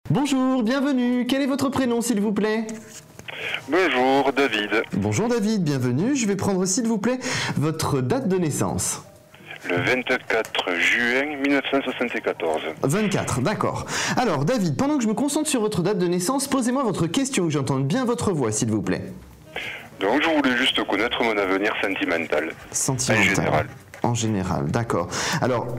Bonjour, bienvenue. Quel est votre prénom, s'il vous plaît? Bonjour, David. Bonjour David, bienvenue. Je vais prendre, s'il vous plaît, votre date de naissance. Le 24 juin 1974. 24, d'accord. Alors David, pendant que je me concentre sur votre date de naissance, posez-moi votre question, que j'entende bien votre voix, s'il vous plaît. Donc je voulais juste connaître mon avenir sentimental. Sentimental. En général. En général, d'accord. Alors,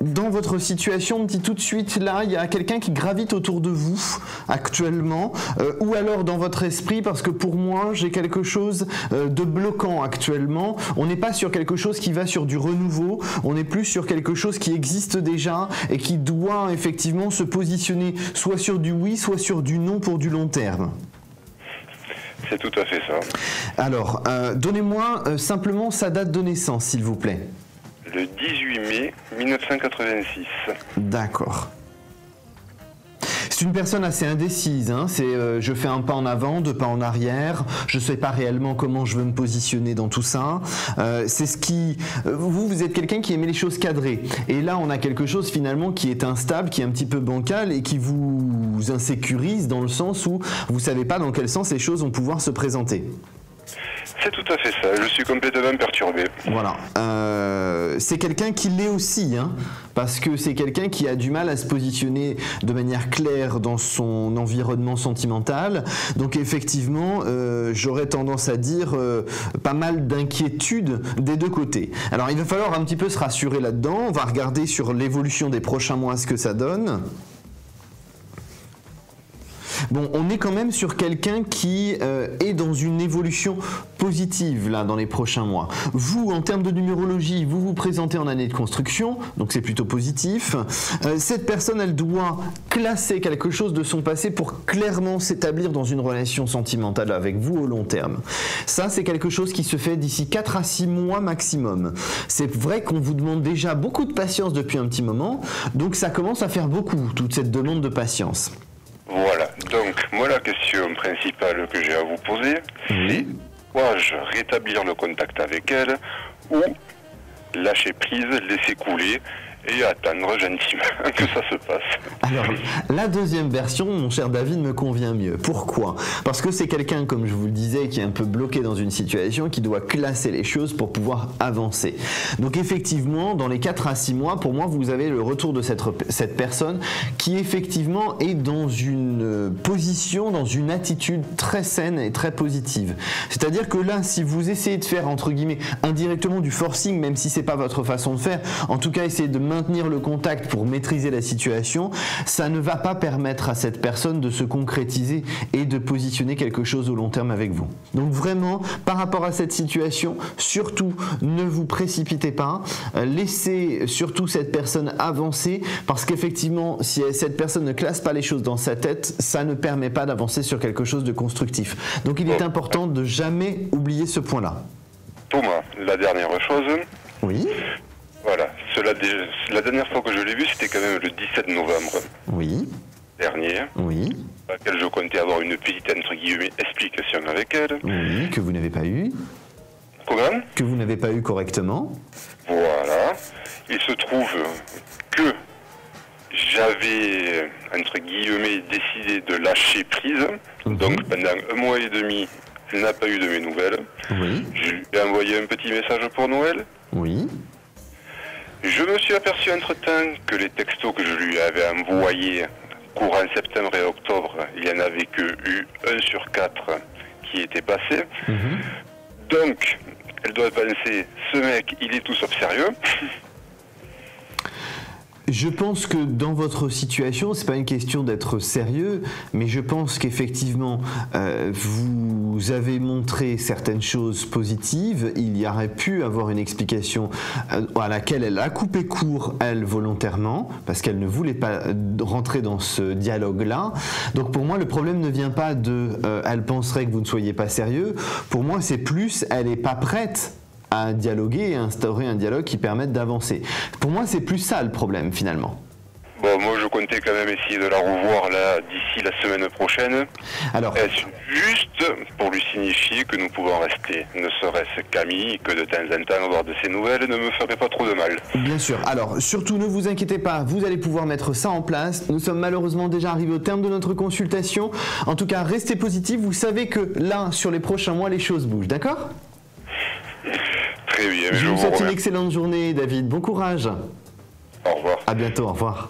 dans votre situation, on me dit tout de suite, là, il y a quelqu'un qui gravite autour de vous actuellement, ou alors dans votre esprit, parce que pour moi, j'ai quelque chose de bloquant actuellement. On n'est pas sur quelque chose qui va sur du renouveau, on est plus sur quelque chose qui existe déjà et qui doit effectivement se positionner soit sur du oui, soit sur du non pour du long terme. C'est tout à fait ça. Alors, donnez-moi simplement sa date de naissance, s'il vous plaît. Le 18 mai 1986. D'accord. C'est une personne assez indécise, hein. C'est je fais un pas en avant, deux pas en arrière, je ne sais pas réellement comment je veux me positionner dans tout ça. C'est ce qui... Vous êtes quelqu'un qui aimait les choses cadrées. Et là, on a quelque chose finalement qui est instable, qui est un petit peu bancal et qui vous insécurise dans le sens où vous ne savez pas dans quel sens les choses vont pouvoir se présenter. C'est tout à fait ça, je suis complètement perturbé. Voilà. C'est quelqu'un qui l'est aussi, hein, parce que c'est quelqu'un qui a du mal à se positionner de manière claire dans son environnement sentimental. Donc effectivement, j'aurais tendance à dire pas mal d'inquiétude des deux côtés. Alors il va falloir un petit peu se rassurer là-dedans. On va regarder sur l'évolution des prochains mois ce que ça donne. Bon, on est quand même sur quelqu'un qui est dans une évolution positive là dans les prochains mois. Vous, en termes de numérologie, vous vous présentez en année de construction, donc c'est plutôt positif. Cette personne, elle doit classer quelque chose de son passé pour clairement s'établir dans une relation sentimentale avec vous au long terme. Ça, c'est quelque chose qui se fait d'ici 4 à 6 mois maximum. C'est vrai qu'on vous demande déjà beaucoup de patience depuis un petit moment, donc ça commence à faire beaucoup, toute cette demande de patience. Voilà, donc moi la question principale que j'ai à vous poser, c'est dois-je rétablir le contact avec elle ou lâcher prise, laisser couler et attendre gentiment que ça se passe. Alors, la deuxième version, mon cher David, me convient mieux. Pourquoi? Parce que c'est quelqu'un, comme je vous le disais, qui est un peu bloqué dans une situation, qui doit classer les choses pour pouvoir avancer. Donc effectivement, dans les 4 à 6 mois, pour moi, vous avez le retour de cette personne qui effectivement est dans une position, dans une attitude très saine et très positive. C'est-à-dire que là, si vous essayez de faire, entre guillemets, indirectement du forcing, même si c'est pas votre façon de faire, en tout cas, essayez de maintenir le contact pour maîtriser la situation, ça ne va pas permettre à cette personne de se concrétiser et de positionner quelque chose au long terme avec vous. Donc vraiment, par rapport à cette situation, surtout ne vous précipitez pas, laissez surtout cette personne avancer, parce qu'effectivement, si cette personne ne classe pas les choses dans sa tête, ça ne permet pas d'avancer sur quelque chose de constructif. Donc il est important de jamais oublier ce point-là. Thomas, la dernière chose. Oui. Voilà, la dernière fois que je l'ai vu, c'était quand même le 17 novembre. Oui. Dernier. Oui. À laquelle je comptais avoir une petite, entre guillemets, explication avec elle. Oui, que vous n'avez pas eu. Comment? Que vous n'avez pas eu correctement. Voilà. Il se trouve que j'avais, entre guillemets, décidé de lâcher prise. Donc pendant 1 mois et demi, elle n'a pas eu de mes nouvelles. Oui. Je lui ai envoyé un petit message pour Noël. Oui. Je me suis aperçu entre-temps que les textos que je lui avais envoyés courant septembre et octobre, il n'y en avait que eu 1 sur 4 qui était passé. Donc, elle doit penser, ce mec, il est tout sauf sérieux. Je pense que dans votre situation, c'est pas une question d'être sérieux, mais je pense qu'effectivement, vous avez montré certaines choses positives. Il y aurait pu avoir une explication à laquelle elle a coupé court, elle, volontairement, parce qu'elle ne voulait pas rentrer dans ce dialogue-là. Donc pour moi, le problème ne vient pas de elle penserait que vous ne soyez pas sérieux. Pour moi, c'est plus, elle n'est pas prête à dialoguer et à instaurer un dialogue qui permette d'avancer. Pour moi, c'est plus ça le problème, finalement. Bon, moi je comptais quand même essayer de la revoir là d'ici la semaine prochaine. Alors, Est-ce juste pour lui signifier que nous pouvons rester, ne serait-ce qu'amis, que de temps en temps avoir de ses nouvelles ne me ferait pas trop de mal. bien sûr. Alors, surtout ne vous inquiétez pas, vous allez pouvoir mettre ça en place. Nous sommes malheureusement déjà arrivés au terme de notre consultation. En tout cas, restez positifs. Vous savez que là, sur les prochains mois, les choses bougent, d'accord? Très bien, Je vous souhaite une remercie. excellente journée, David. Bon courage. Au revoir. À bientôt, au revoir.